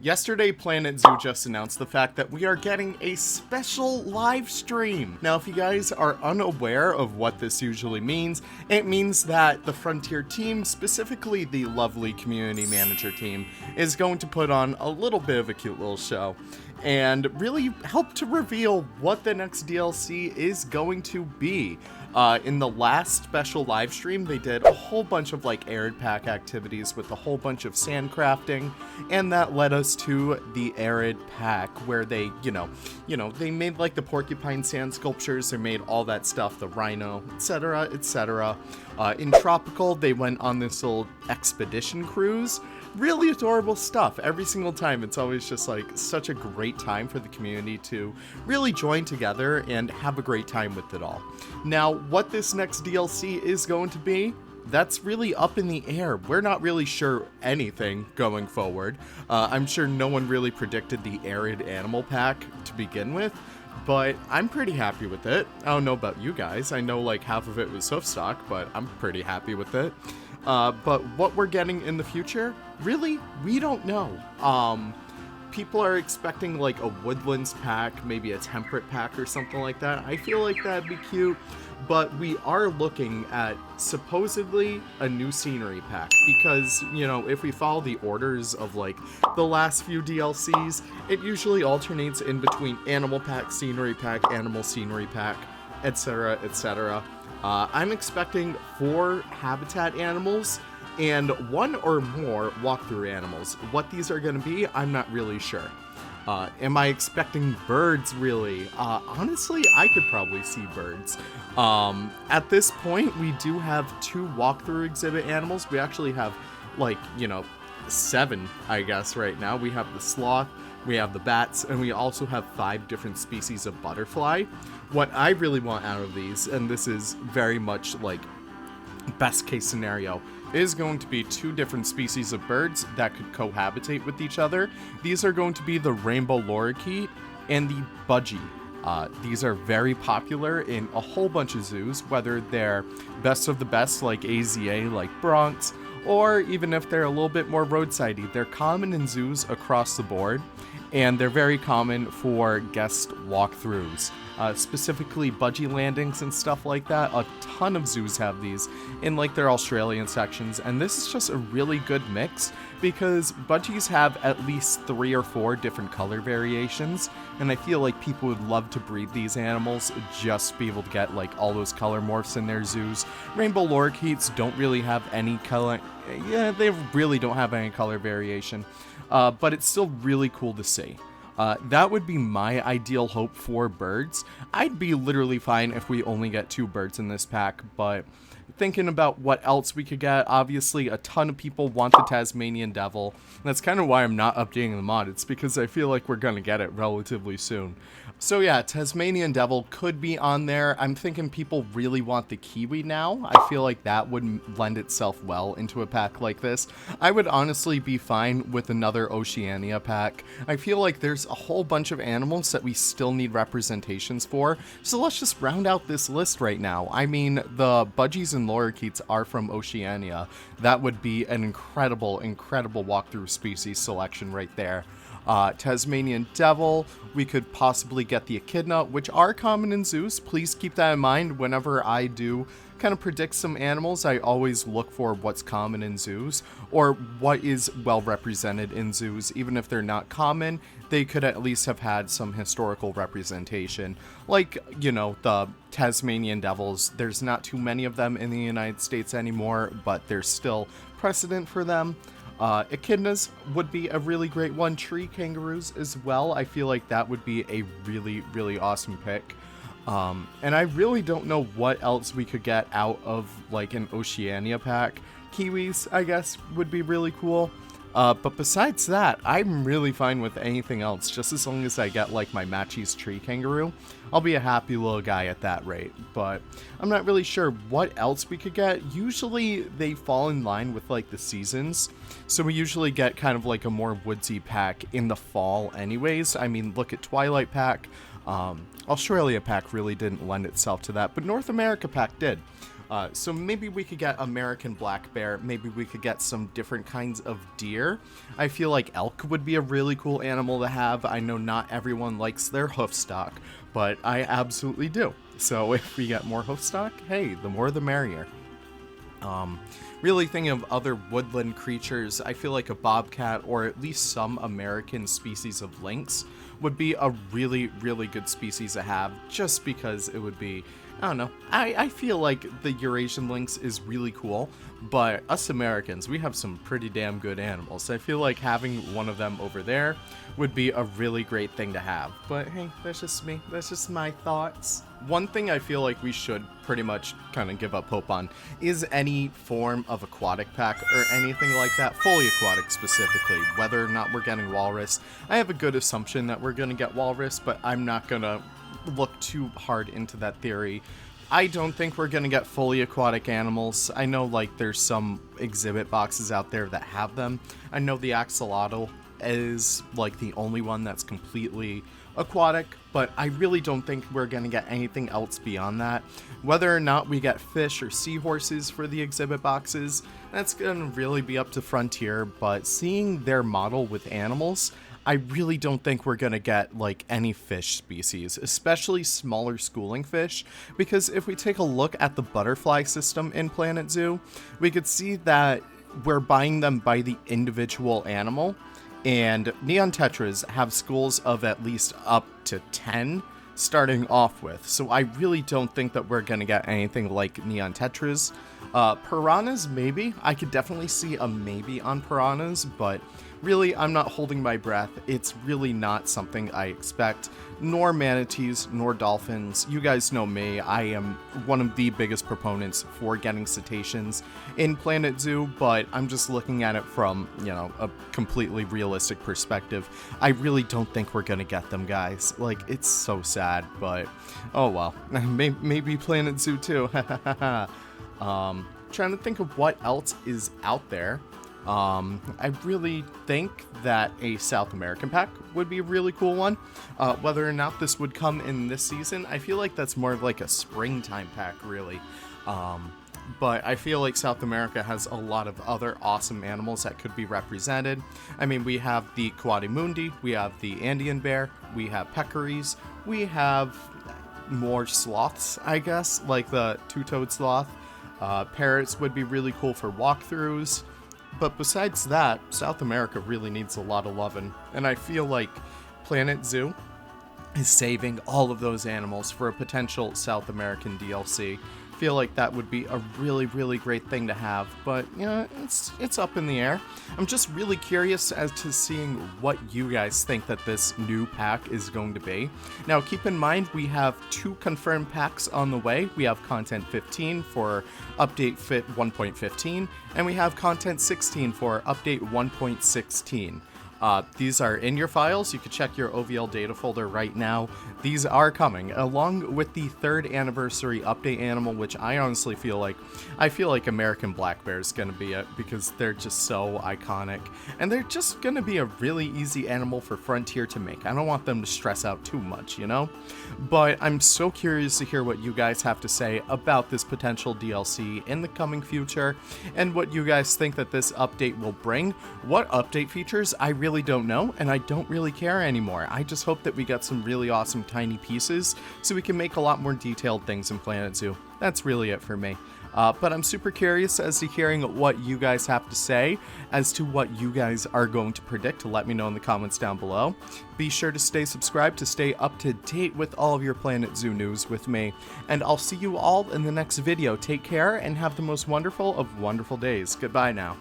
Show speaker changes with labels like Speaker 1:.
Speaker 1: Yesterday, Planet Zoo just announced the fact that we are getting a special live stream. Now, if you guys are unaware of what this usually means, it means that the Frontier team, specifically the lovely community manager team, is going to put on a little bit of a cute little show and really help to reveal what the next DLC is going to be. In the last special live stream, they did a whole bunch of like Arid pack activities with a whole bunch of sand crafting, and that led us to the Arid pack where they, they made like the porcupine sand sculptures, they made all that stuff, the rhino, etc., etc. In Tropical, they went on this little expedition cruise. Really adorable stuff. Every single time, it's always just like such a great time for the community to really join together and have a great time with it all. Now, what this next DLC is going to be, that's really up in the air. We're not really sure anything going forward. I'm sure no one really predicted the Arid animal pack to begin with, but I'm pretty happy with it. I don't know about you guys. I know like half of it was hoofstock, but I'm pretty happy with it. But what we're getting in the future, really, we don't know. People are expecting like a woodlands pack, maybe a temperate pack or something like that. I feel like that'd be cute, but we are looking at supposedly a new scenery pack because, if we follow the orders of like the last few DLCs, it usually alternates in between animal pack, scenery pack, animal scenery pack, etc., etc. I'm expecting 4 habitat animals and 1 or more walkthrough animals. What these are going to be, I'm not really sure. Am I expecting birds, really? Honestly, I could probably see birds. At this point, we do have 2 walkthrough exhibit animals. We actually have, 7, I guess, right now. We have the sloth, we have the bats, and we also have 5 different species of butterfly. What I really want out of these, and this is very much like best case scenario, is going to be 2 different species of birds that could cohabitate with each other. These are going to be the rainbow lorikeet and the budgie. These are very popular in a whole bunch of zoos, whether they're best of the best like AZA, like Bronx, or even if they're a little bit more roadsidey. They're common in zoos across the board, and they're very common for guest walkthroughs. Specifically budgie landings and stuff like that. A ton of zoos have these in like their Australian sections, and this is just a really good mix because budgies have at least 3 or 4 different color variations, and I feel like people would love to breed these animals, just be able to get like all those color morphs in their zoos. Rainbow lorikeets don't really have any color, they really don't have any color variation, but it's still really cool to see. That would be my ideal hope for birds. I'd be literally fine if we only get 2 birds in this pack, but thinking about what else we could get, obviously a ton of people want the Tasmanian devil. That's kind of why I'm not updating the mod. It's because I feel like we're going to get it relatively soon. So yeah, Tasmanian devil could be on there. I'm thinking people really want the kiwi now. I feel like that would lend itself well into a pack like this. I would honestly be fine with another Oceania pack. I feel like there's a whole bunch of animals that we still need representations for, so let's just round out this list right now. I mean, the budgies and lorikeets are from Oceania. That would be an incredible walkthrough species selection right there. Tasmanian devil, we could possibly get the echidna, which are common in zoos. Please keep that in mind whenever I do kind of predict some animals. I always look for what's common in zoos or what is well represented in zoos. Even if they're not common, they could at least have had some historical representation. Like, the Tasmanian devils, there's not too many of them in the United States anymore, but there's still precedent for them. Echidnas would be a really great one. Tree kangaroos as well. I feel like that would be a really awesome pick. And I really don't know what else we could get out of like an Oceania pack. Kiwis, I guess, would be really cool. But besides that, I'm really fine with anything else, just as long as I get like my Matchy's tree kangaroo. I'll be a happy little guy at that rate, but I'm not really sure what else we could get. Usually they fall in line with like the seasons, so we usually get kind of like a more woodsy pack in the fall anyways. I mean, look at Twilight pack. Australia pack really didn't lend itself to that, but North America pack did. So maybe we could get American black bear, maybe we could get some different kinds of deer. I feel like elk would be a really cool animal to have. I know not everyone likes their hoof stock, but I absolutely do. So if we get more hoof stock, hey, the more the merrier. Really thinking of other woodland creatures, I feel like a bobcat or at least some American species of lynx would be a really, really good species to have, just because it would be, I don't know, I feel like the Eurasian lynx is really cool, but us Americans, we have some pretty damn good animals. I feel like having one of them over there would be a really great thing to have. But hey, that's just me. That's just my thoughts. One thing I feel like we should pretty much kind of give up hope on is any form of aquatic pack or anything like that, fully aquatic specifically, whether or not we're getting walrus. I have a good assumption that we're going to get walrus, but I'm not going to look too hard into that theory. I don't think we're going to get fully aquatic animals. I know like there's some exhibit boxes out there that have them. I know the axolotl is like the only one that's completely aquatic, but I really don't think we're going to get anything else beyond that. Whether or not we get fish or seahorses for the exhibit boxes, that's going to really be up to Frontier, but seeing their model with animals, I really don't think we're going to get like any fish species, especially smaller schooling fish, because if we take a look at the butterfly system in Planet Zoo, we could see that we're buying them by the individual animal. And neon tetras have schools of at least up to 10 starting off with. So I really don't think that we're going to get anything like neon tetras. Piranhas, maybe. I could definitely see a maybe on piranhas, but really, I'm not holding my breath. It's really not something I expect. Nor manatees, nor dolphins. You guys know me. I am one of the biggest proponents for getting cetaceans in Planet Zoo, but I'm just looking at it from, you know, a completely realistic perspective. I really don't think we're gonna get them, guys. Like, it's so sad, but oh well. Maybe Planet Zoo too. Trying to think of what else is out there. I really think that a South American pack would be a really cool one. Whether or not this would come in this season, I feel like that's more of like a springtime pack, really. But I feel like South America has a lot of other awesome animals that could be represented. I mean, we have the coatimundi, we have the Andean bear, we have peccaries, we have more sloths, I guess, like the two-toed sloth. Parrots would be really cool for walkthroughs. But besides that, South America really needs a lot of loving, and I feel like Planet Zoo is saving all of those animals for a potential South American DLC. I feel like that would be a really, really great thing to have, but you know, it's up in the air. I'm just really curious as to seeing what you guys think that this new pack is going to be. Now, keep in mind, we have 2 confirmed packs on the way. We have Content 15 for Update Fit 1.15, and we have Content 16 for Update 1.16. These are in your files. You can check your OVL data folder right now. These are coming, along with the 3rd anniversary update animal, which I honestly feel like American black bear is going to be it, because they're just so iconic, and they're just going to be a really easy animal for Frontier to make. I don't want them to stress out too much, you know? But I'm so curious to hear what you guys have to say about this potential DLC in the coming future, and what you guys think that this update will bring. What update features, I really don't know, and I don't really care anymore. I just hope that we get some really awesome tiny pieces so we can make a lot more detailed things in Planet Zoo. That's really it for me. But I'm super curious as to hearing what you guys have to say as to what you guys are going to predict. Let me know in the comments down below. Be sure to stay subscribed to stay up to date with all of your Planet Zoo news with me, and I'll see you all in the next video. Take care and have the most wonderful of wonderful days. Goodbye now.